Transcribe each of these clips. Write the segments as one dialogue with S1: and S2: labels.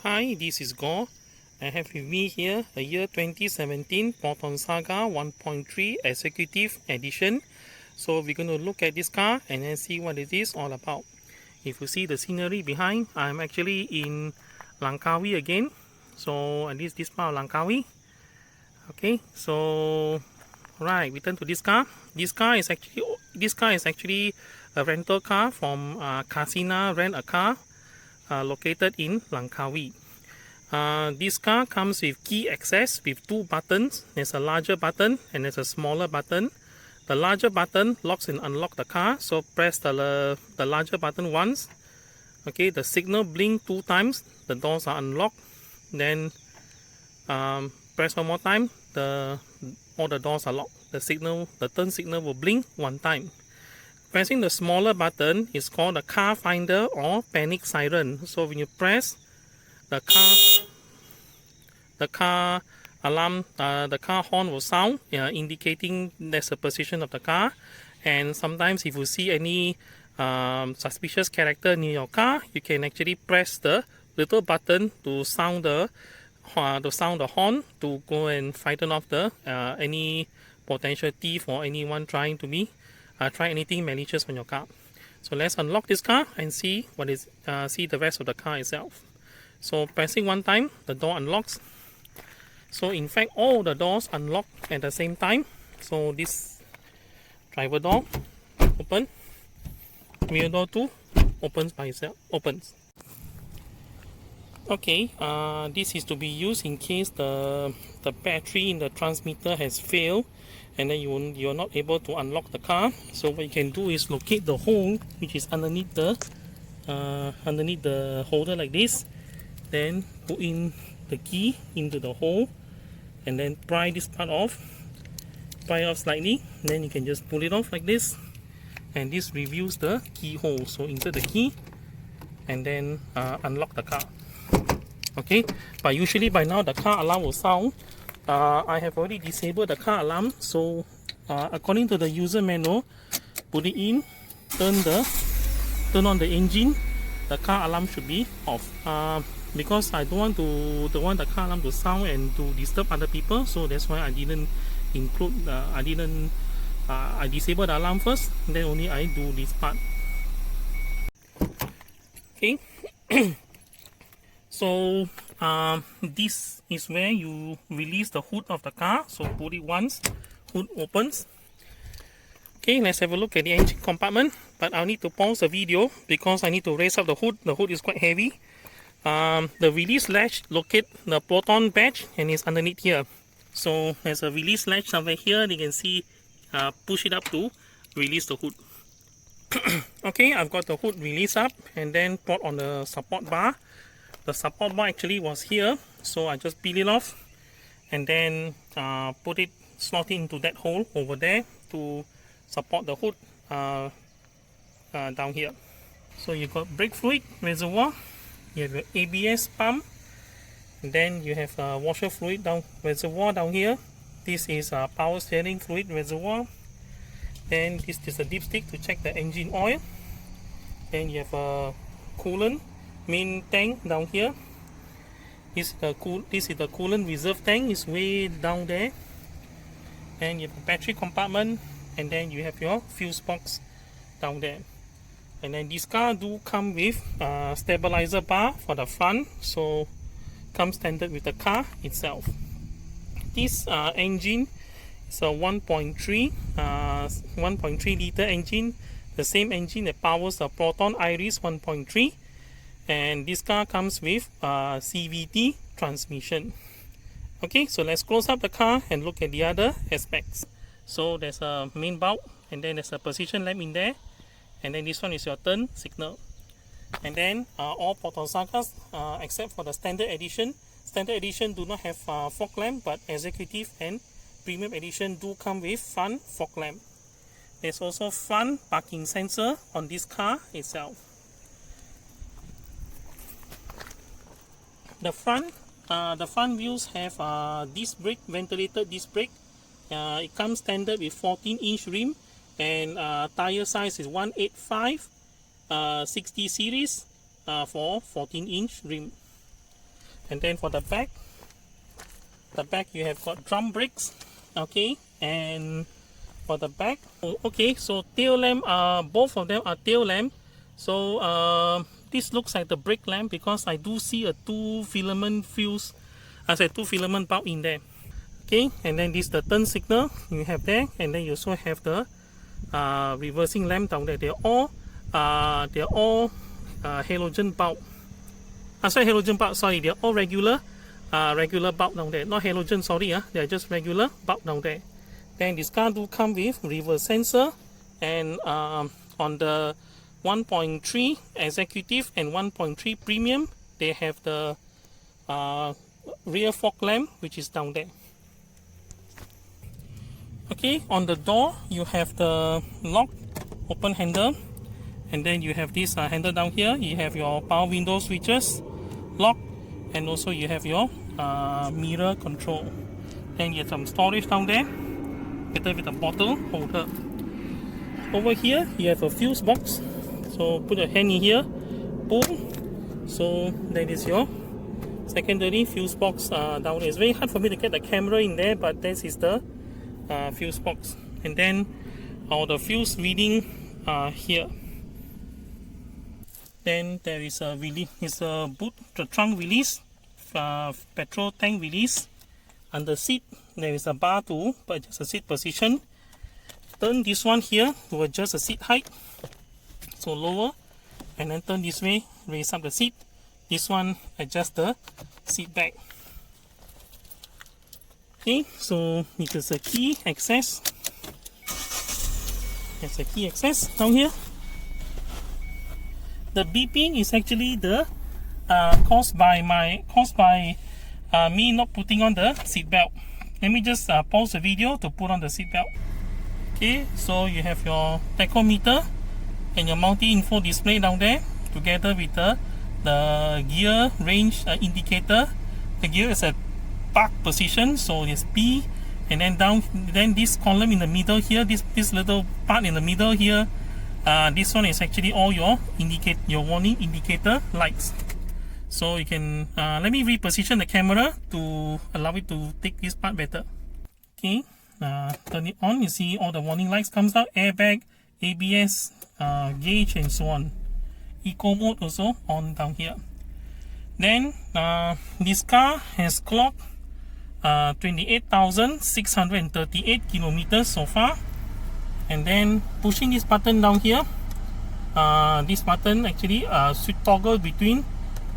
S1: Hi, this is Gore. I have with me here a year 2017 Proton Saga 1.3 Executive Edition. So we're going to look at this car and then see what it is all about. If you see the scenery behind, I'm actually in Langkawi again. So at least this part of Langkawi. Okay, so right, we turn to this car. This car is actually a rental car from Casina Rent a Car. Located in Langkawi. This car comes with key access with two buttons. There's a larger button and there's a smaller button. The larger button locks and unlocks the car, so press the larger button once. Okay, the signal blink 2 times, the doors are unlocked. Then press one more time, all the doors are locked. The turn signal will blink 1 time. Pressing the smaller button is called the car finder or panic siren. So when you press the car alarm, the car horn will sound, indicating that's the position of the car. And sometimes if you see any suspicious character near your car, you can actually press the little button to sound the horn to go and frighten off any potential thief or anyone trying to try anything malicious on your car. So let's unlock this car and see the rest of the car itself. So pressing 1 time, the door unlocks. So in fact, all the doors unlock at the same time. So this driver door open, rear door too opens by itself. Okay, this is to be used in case the battery in the transmitter has failed and then you're not able to unlock the car. So what you can do is locate the hole which is underneath the holder like this, then put in the key into the hole and then pry this part off, slightly, then you can just pull it off like this, and this reveals the keyhole. So insert the key and then unlock the car. Okay, but usually by now the car alarm will sound. I have already disabled the car alarm, so according to the user manual, put it in, turn on the engine, the car alarm should be off. Because I don't want the car alarm to sound and to disturb other people, so that's why I didn't include I disabled the alarm first, then only I do this part. Okay. So this is where you release the hood of the car. So put it once, hood opens. Okay, let's have a look at the engine compartment, but I'll need to pause the video because I need to raise up the hood. The hood is quite heavy. The release latch locates the Proton badge and is underneath here. So there's a release latch somewhere here. You can see, push it up to release the hood. Okay, I've got the hood released up and then put on the support bar. The support bar actually was here, so I just peel it off and then slot it into that hole over there to support the hood down here. So you've got brake fluid reservoir, you have your ABS pump, and then you have washer fluid reservoir down here. This is power steering fluid reservoir. Then this is a dipstick to check the engine oil. Then you have a coolant main tank down here. This is the coolant reserve tank, is way down there. And you have a battery compartment, and then you have your fuse box down there. And then this car do come with a stabilizer bar for the front, so comes standard with the car itself. This engine is a 1.3 liter engine, the same engine that powers the Proton Iris 1.3. And this car comes with CVT transmission. Okay, so let's close up the car and look at the other aspects. So there's a main bulb, and then there's a position lamp in there, and then this one is your turn signal. And then all Proton Sagas except for the standard edition. Standard edition do not have fog lamp, but executive and premium edition do come with front fog lamp. There's also front parking sensor on this car itself. The front wheels have disc brake, ventilated disc brake. It comes standard with 14-inch rim, and tire size is 185 60 series for 14-inch rim. And then for the back you have got drum brakes, okay. And for the back, okay, so tail lamp, both of them are tail lamp. So this looks like the brake lamp because I do see a two filament bulb in there. Okay, and then this is the turn signal you have there, and then you also have the reversing lamp down there. They're all halogen bulb. Sorry, they're all regular bulb down there. Not halogen, sorry, they're just regular bulb down there. Then this car do come with reverse sensor, and on the 1.3 Executive and 1.3 Premium, they have the rear fog lamp, which is down there. Okay, on the door you have the lock open handle, and then you have this handle down here. You have your power window switches, lock, and also you have your mirror control. Then you have some storage down there, together with a bottle holder. Over here you have a fuse box, so put your hand in here, pull, so that is your secondary fuse box down there. It's very hard for me to get the camera in there, but this is the fuse box. And then all the fuse reading here. Then there is a release, the trunk release, petrol tank release. Under seat there is a bar to adjust the seat position. Turn this one here to adjust the seat height, so lower, and then turn this way, raise up the seat. This one adjust the seat back. Okay, so it is a key access. There's a key access down here. The beeping is actually the caused by me not putting on the seat belt. Let me just pause the video to put on the seat belt. Okay, so you have your tachometer and your multi-info display down there, together with the gear range indicator. The gear is at park position, so it's P, and then then this column in the middle here, this little part in the middle here, this one is actually all your warning indicator lights. So you can let me reposition the camera to allow it to take this part better. Okay, turn it on. You see all the warning lights comes out: airbag, ABS, gauge, and so on. Eco mode also on down here. Then this car has clocked 28,638 kilometers so far. And then pushing this button down here, this button actually should toggle between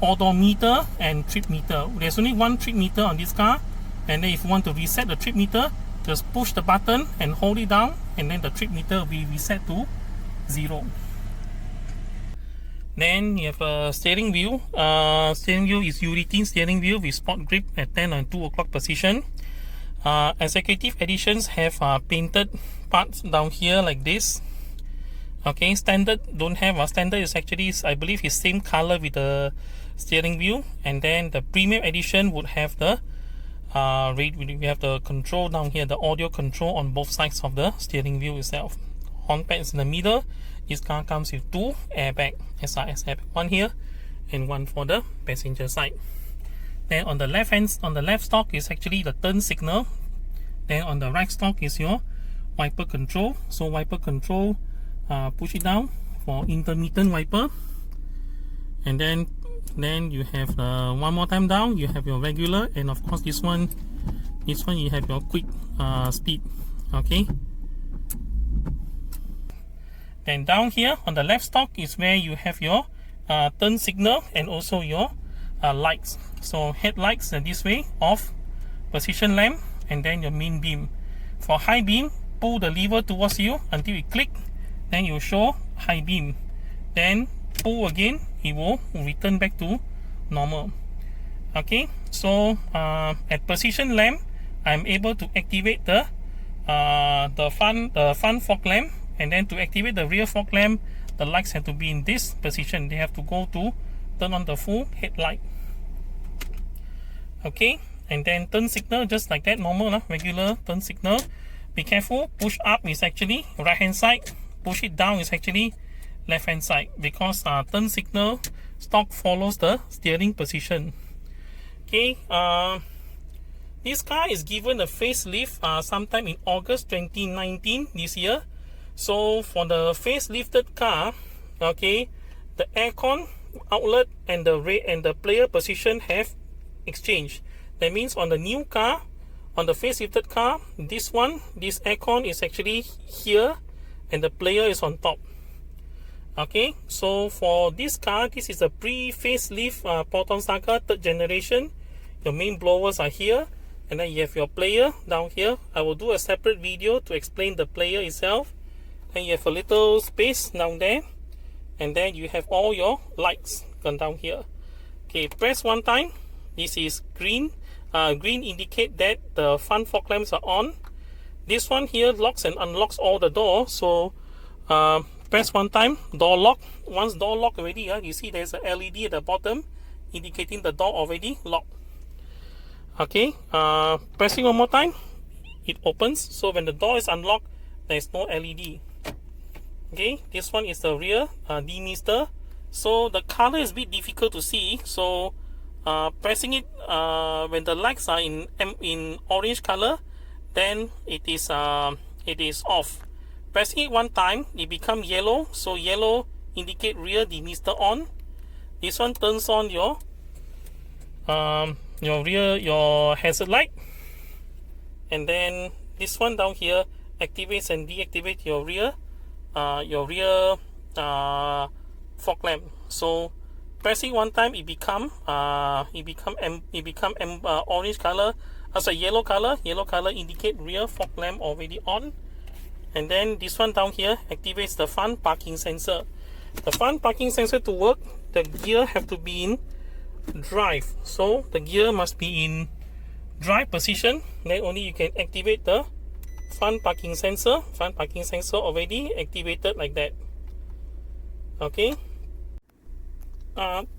S1: odometer and trip meter. There's only one trip meter on this car, and then if you want to reset the trip meter, just push the button and hold it down, and then the trip meter will be reset to 0. Then you have a steering wheel. Steering wheel is Uritin steering wheel with sport grip at 10 and 2 o'clock position. Executive editions have painted parts down here like this. Okay, standard don't have. Standard is actually, I believe, is same color with the steering wheel. And then the premium edition would have the we have the control down here, the audio control on both sides of the steering wheel itself. Horn pads in the middle. This car comes with 2 airbag, SRS airbag, one here and one for the passenger side. Then on the left stalk is actually the turn signal. Then on the right stalk is your wiper control. So wiper control, push it down for intermittent wiper. And then you have one more time down, you have your regular, and of course this one you have your quick speed. Okay. Then down here on the left stalk is where you have your turn signal and also your lights. So headlights this way, off, position lamp, and then your main beam. For high beam, pull the lever towards you until it click, then you show high beam. Then pull again, it will return back to normal. Okay, so at position lamp, I'm able to activate the front fog lamp. And then to activate the rear fog lamp, the lights have to be in this position. They have to go to turn on the full headlight. Okay, and then turn signal just like that, normal regular turn signal. Be careful, push up is actually right hand side, push it down is actually left hand side, because turn signal stock follows the steering position. Okay, this car is given a facelift sometime in August 2019 this year. So for the facelifted car, okay, the aircon outlet and the player position have exchanged. That means on the new car, on the facelifted car, this aircon is actually here and the player is on top. Okay, so for this car, this is a pre-facelift Proton Saga 3rd generation. Your main blowers are here, and then you have your player down here. I will do a separate video to explain the player itself. Then you have a little space down there, and then you have all your lights down here. Okay, press one time. This is green. Green indicate that the front fog lamps are on. This one here locks and unlocks all the doors. So press one time, door lock. Once door lock already, you see there's a LED at the bottom indicating the door already locked. Okay, pressing one more time, it opens. So when the door is unlocked, there's no LED. Okay, this one is the rear demister. So the color is a bit difficult to see. So pressing it when the lights are in orange color, then it is off. Pressing it one time, it becomes yellow. So yellow indicate rear demister on. This one turns on your hazard light, and then this one down here activates and deactivates your rear fog lamp. So pressing one time, it become orange color. Yellow color. Yellow color indicate rear fog lamp already on. And then this one down here activates the front parking sensor. The front parking sensor to work, the gear have to be in drive. So the gear must be in drive position. Then only you can activate the front parking sensor. Front parking sensor already activated like that. Okay.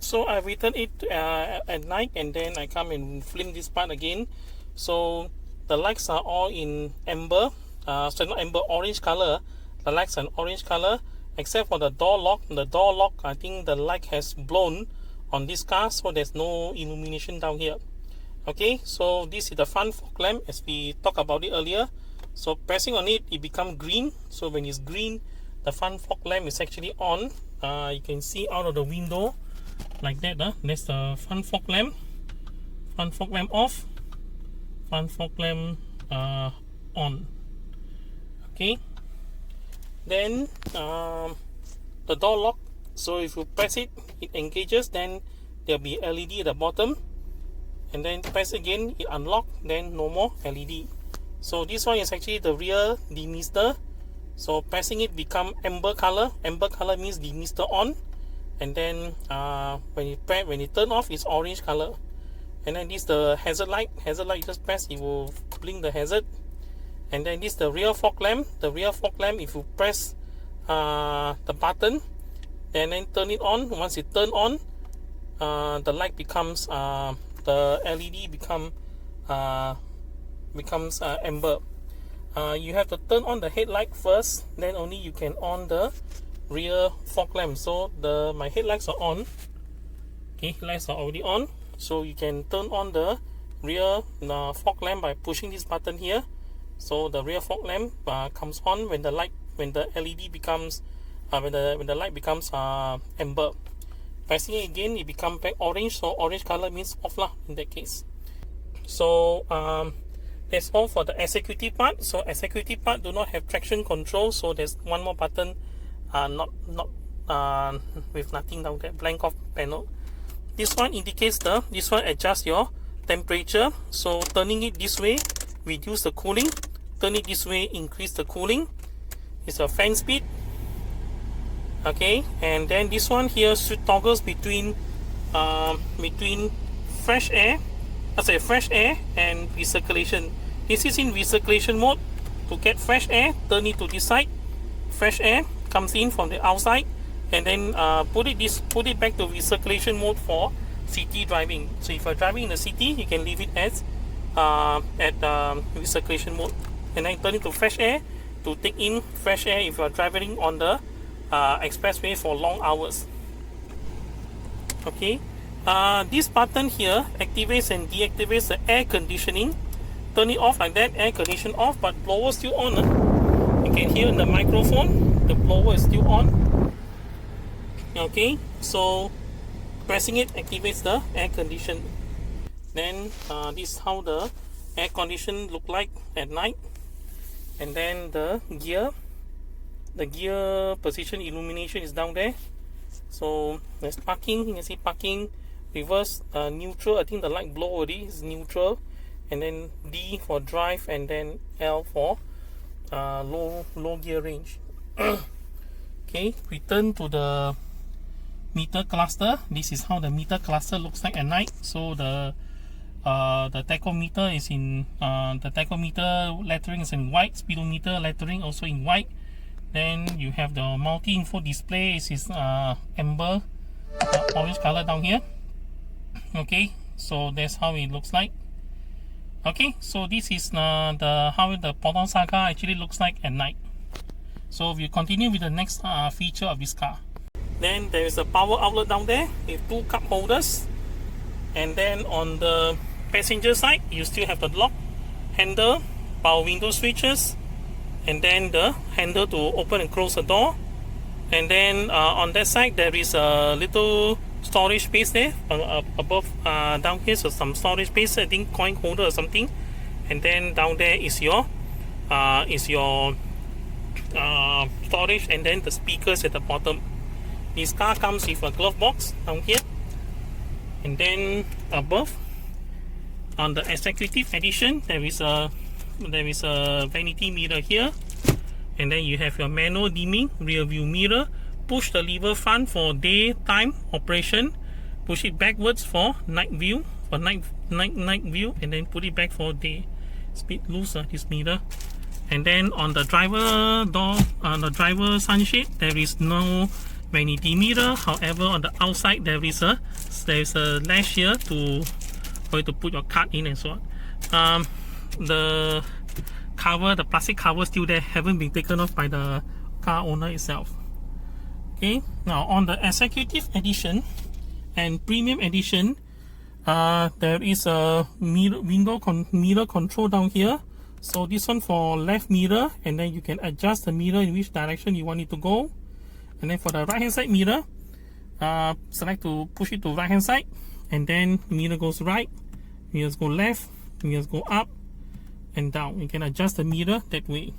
S1: So I return it at night, and then I come and film this part again. So the lights are all in amber. So not amber, orange color. The lights are orange color, except for the door lock. The door lock, I think the light has blown on this car, so there's no illumination down here. Okay, so this is the front fog lamp as we talked about it earlier. So pressing on it, it becomes green. So when it's green, the front fog lamp is actually on. You can see out of the window like that. That's the front fog lamp. Front fog lamp off. Front fog lamp on. Okay, then the door lock. So if you press it, it engages, then there'll be LED at the bottom, and then press again, it unlock, then no more LED. So this one is actually the rear demister. So pressing it become amber color. Amber color means demister on, and then when it turn off, it's orange color. And then this the hazard light. Hazard light, you just press, it will blink the hazard. And then this the rear fog lamp. The rear fog lamp, if you press the button and then turn it on, once it turn on, the light becomes the LED becomes amber. You have to turn on the headlight first, then only you can on the rear fog lamp. So my headlights are on. Okay, headlights are already on. So you can turn on the rear fog lamp by pushing this button here. So the rear fog lamp comes on when the LED becomes when the light becomes amber. Pressing it again, it becomes back orange. So orange color means off lah in that case. So that's all for the executive part. So executive part do not have traction control. So there's one more button, not with nothing down there, blank off panel. This one indicates this one adjusts your temperature. So turning it this way reduce the cooling. Turn it this way, increase the cooling. It's a fan speed. Okay, and then this one here toggles between fresh air and recirculation. This is in recirculation mode. To get fresh air, turn it to this side. Fresh air comes in from the outside, and then put it back to recirculation mode for city driving. So if you're driving in the city, you can leave it as at recirculation mode, and then turn it to fresh air to take in fresh air if you are driving on the expressway for long hours. Okay, This button here activates and deactivates the air conditioning. Turn it off like that, air condition off, but blower still on. You can hear in the microphone, the blower is still on. Okay, so pressing it activates the air condition. Then this is how the air condition look like at night. And then the gear position illumination is down there. So there's parking, you can see parking, reverse, neutral. I think the light blow already is neutral, and then D for drive, and then L for low gear range. Okay, return to the meter cluster. This is how the meter cluster looks like at night. So the tachometer is in the tachometer lettering is in white, speedometer lettering also in white. Then you have the multi-info display. It is amber orange color down here. Okay, so that's how it looks like. Okay, so this is how the Proton Saga actually looks like at night. So we continue with the next feature of this car. Then there is a power outlet down there with 2 cup holders, and then on the passenger side you still have the lock handle, power window switches, and then the handle to open and close the door. And then on that side there is a little storage space there above, down here, so some storage space, I think coin holder or something. And then down there is your storage, and then the speakers at the bottom. This car comes with a glove box down here. And then above, on the Executive Edition, there is a vanity mirror here, and then you have your manual dimming rear view mirror. Push the lever front for daytime operation, push it backwards for night view, night view, and then put it back for day. Speed loose this mirror. And then on the driver door, on the driver sunshade, there is no vanity mirror. However, on the outside there is a latch here for you to put your card in and so on. The cover, the plastic cover still there, haven't been taken off by the car owner itself. Okay, now on the Executive Edition and Premium Edition, there is a mirror control down here. So this one for left mirror, and then you can adjust the mirror in which direction you want it to go. And then for the right hand side mirror, select to push it to right hand side, and then mirror goes right, mirrors go left, mirrors go up and down. You can adjust the mirror that way.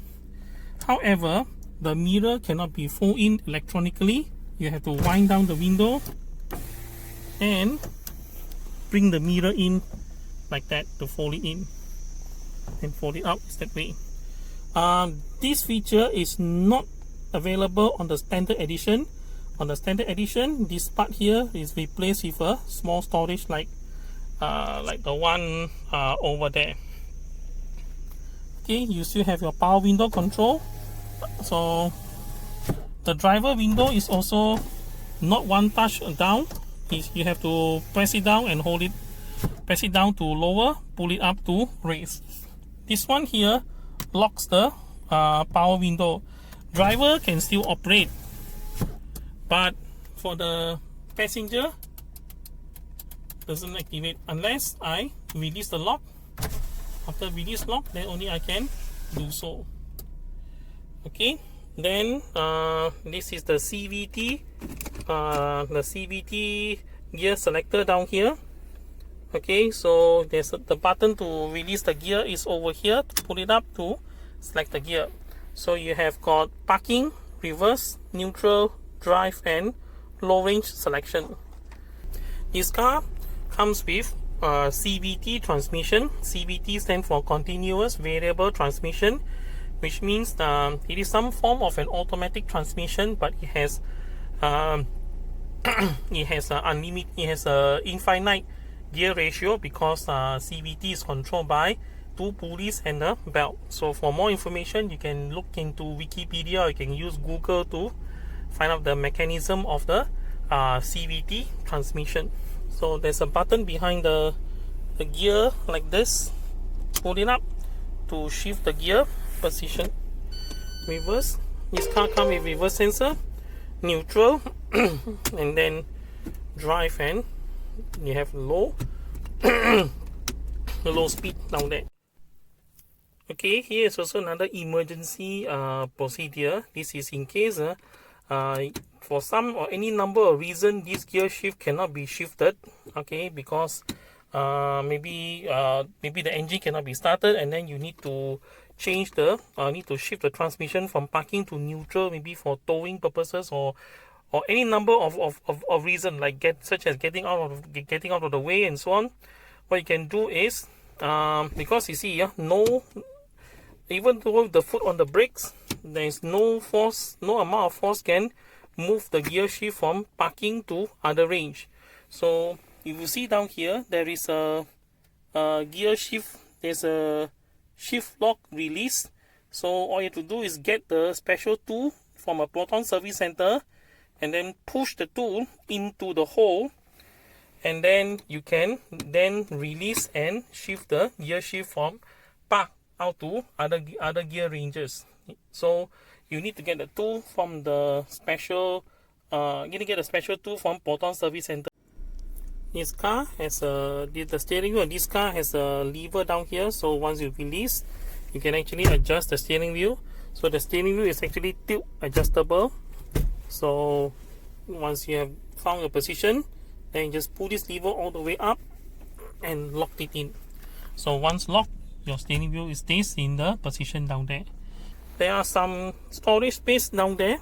S1: However, the mirror cannot be fold in electronically. You have to wind down the window and bring the mirror in like that to fold it in, and fold it out that way. This feature is not available on the standard edition. On the standard edition, this part here is replaced with a small storage like the one over there. Okay, you still have your power window control. So the driver window is also not one touch down. You have to press it down and hold it, press it down to lower, pull it up to raise. This one here locks the power window. Driver can still operate, but for the passenger doesn't activate unless I release the lock. After release lock, then only I can do so. Okay, then this is the CVT gear selector down here. Okay, so there's the button to release the gear is over here, to pull it up to select the gear. So you have got parking, reverse, neutral, drive, and low range selection. This car comes with CVT transmission. CVT stands for continuous variable transmission, which means it is some form of an automatic transmission, but it has infinite gear ratio because CVT is controlled by 2 pulleys and a belt. So for more information, you can look into Wikipedia, or you can use Google to find out the mechanism of the CVT transmission. So there's a button behind the gear like this. Pull it up to shift the gear position. Reverse. This car comes with reverse sensor, neutral, and then drive and you have low low speed down there. Okay, here is also another emergency procedure. This is in case for some or any number of reason this gear shift cannot be shifted. Okay, because maybe the engine cannot be started, and then you need to change the need to shift the transmission from parking to neutral, maybe for towing purposes, or any number of reason, like such as getting out of the way and so on. What you can do is, because you see, even though the foot on the brakes, there is no force, no amount of force can move the gear shift from parking to other range. So if you see down here, there is a gear shift, there's a shift lock release. So all you have to do is get the special tool from a Proton service center and then push the tool into the hole, and then you can then release and shift the gear shift from park out to other gear ranges. So you need to get the tool from the special you need to get a special tool from Proton service center. This car has the steering wheel of this car has a lever down here, so once you release, you can actually adjust the steering wheel. So the steering wheel is actually tilt adjustable. So once you have found your position, then you just pull this lever all the way up and lock it in. So once locked, your steering wheel stays in the position down there. There are some storage space down there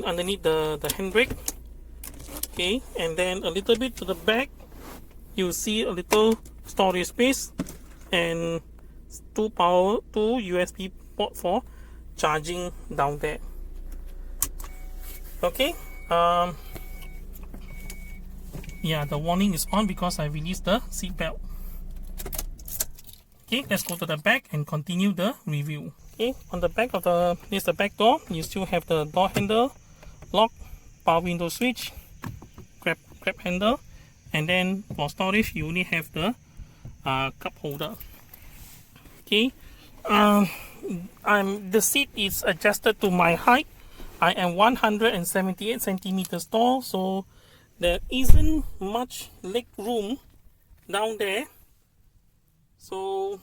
S1: underneath the handbrake. Okay, and then a little bit to the back, you see a little storage space and two USB port for charging down there. Okay, yeah, the warning is on because I released the seat belt. Okay, let's go to the back and continue the review. Okay, on the back of this is the back door. You still have the door handle, lock, power window switch, grab handle, and then for storage you only have the cup holder. Okay, the seat is adjusted to my height. I am 178 centimeters tall, so there isn't much leg room down there. So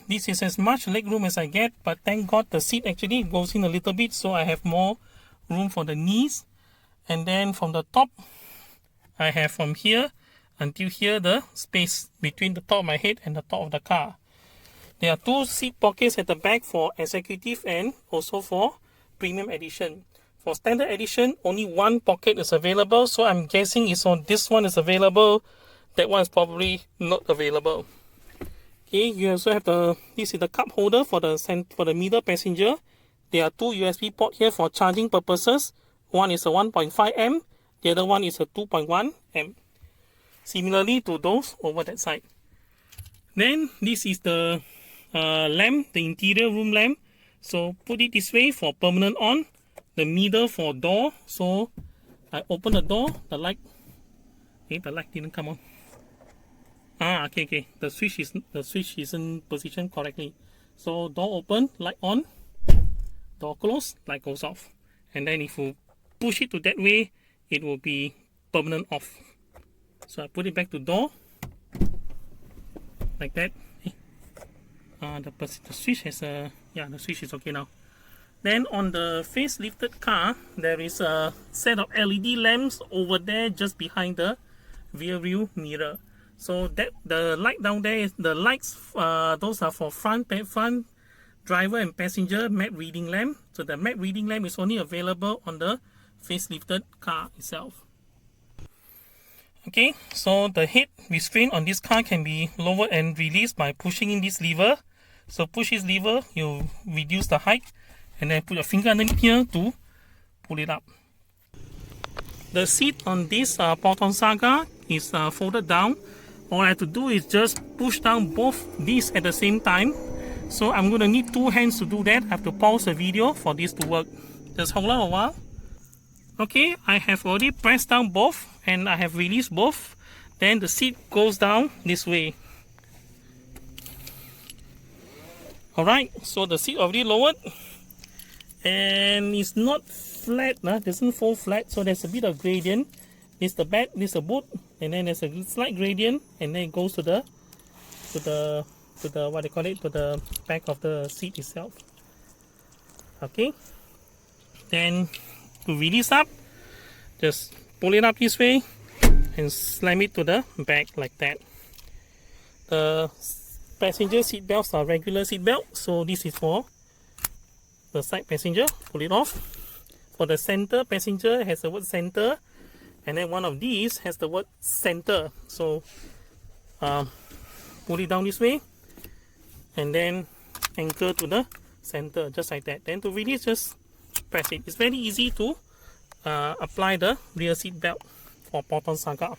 S1: this is as much leg room as I get, but thank God the seat actually goes in a little bit, so I have more room for the knees. And then from the top, I have from here until here the space between the top of my head and the top of the car. There are two seat pockets at the back for executive and also for premium edition. For standard edition, only one pocket is available, so I'm guessing this one is available. That one is probably not available. Okay, you also have this is the cup holder for the middle passenger. There are two USB ports here for charging purposes. One is a 1.5 amp, the other one is a 2.1 amp. Similarly to those over that side. Then this is the lamp, the interior room lamp. So put it this way for permanent on. The middle for door. So I open the door, the light. Okay, the light didn't come on. Okay. The switch isn't positioned correctly. So door open, light on. Door closed, light goes off. And then if you push it to that way, it will be permanent off. So I put it back to door, like that. The switch has the switch is okay now. Then on the facelifted car, there is a set of LED lamps over there just behind the rear view mirror. So that the light down there, the lights, those are for front driver and passenger map reading lamp. So the map reading lamp is only available on the facelifted car itself. Okay, so the head restraint on this car can be lowered and released by pushing in this lever. So push this lever, you reduce the height, and then put your finger underneath here to pull it up. The seat on this Proton Saga is folded down. All I have to do is just push down both these at the same time. So I'm going to need two hands to do that. I have to pause the video for this to work. Just hold on a while. Okay, I have already pressed down both and I have released both. Then the seat goes down this way. Alright, so the seat already lowered and it's not flat, doesn't fold flat, so there's a bit of gradient. This is the back, this is the boot, and then there's a slight gradient, and then it goes to the what they call it, to the back of the seat itself. Okay, then to release up, just pull it up this way and slam it to the back like that. The passenger seat belts are regular seat belt, so this is for the side passenger. Pull it off. For the center passenger, it has the word center, and then one of these has the word center. So pull it down this way and then anchor to the center, just like that. Then to release, just press it. It's very easy to apply the rear seat belt for Proton Saga.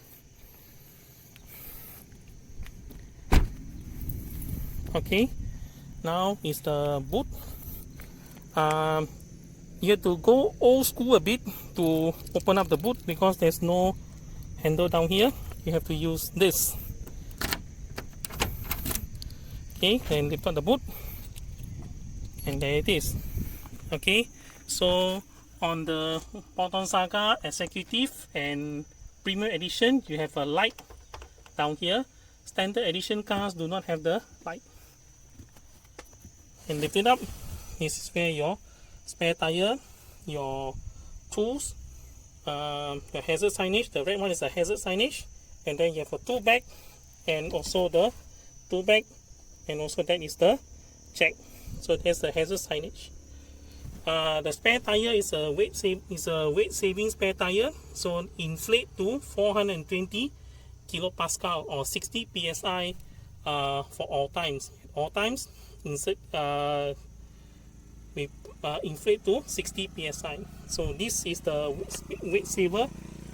S1: Okay, now is the boot. You have to go old school a bit to open up the boot because there's no handle down here. You have to use this. Okay, and lift up the boot, and there it is. Okay, so on the Proton Saga Executive and Premium Edition, you have a light down here. Standard Edition cars do not have the light. And lift it up. This is where your spare tire, your tools, your hazard signage. The red one is the hazard signage, and then you have a tool bag, and also the tool bag, and also that is the jack. So there's the hazard signage. The spare tire is a weight saving spare tire, so inflate to 420 kilopascal or 60 psi for all times. All times, we inflate to 60 psi. So this is the weight saver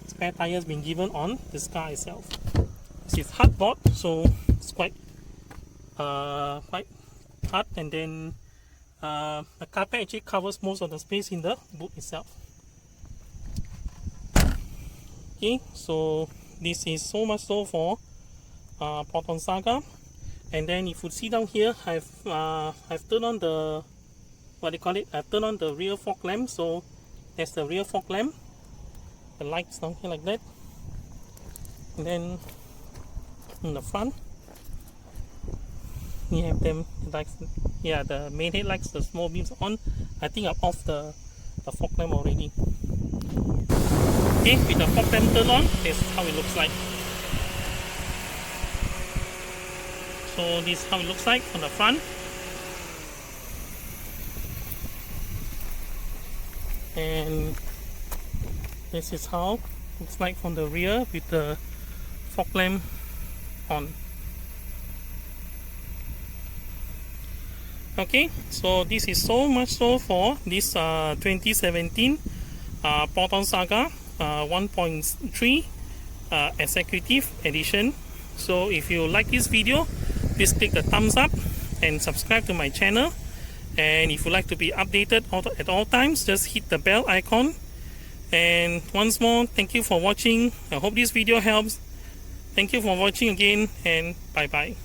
S1: spare tire has been given on this car itself. This is hardboard, so it's quite hard, and then the carpet actually covers most of the space in the boot itself. Okay, so this is so much so for Proton Saga. And then if you see down here, I've turned on the I've turned on the rear fog lamp. So that's the rear fog lamp. The lights down here like that. And then in the front, you have them lights. Yeah, the main headlights, the small beams on. I think I've off the fog lamp already. Okay, with the fog lamp turned on, this is how it looks like. So this is how it looks like on the front. And this is how it looks like from the rear with the fog lamp on. Okay, so this is so much so for this 2017 Proton Saga 1.3 Executive Edition. So if you like this video, please click the thumbs up and subscribe to my channel. And if you like to be updated at all times, just hit the bell icon. And once more, thank you for watching. I hope this video helps. Thank you for watching again, and bye bye.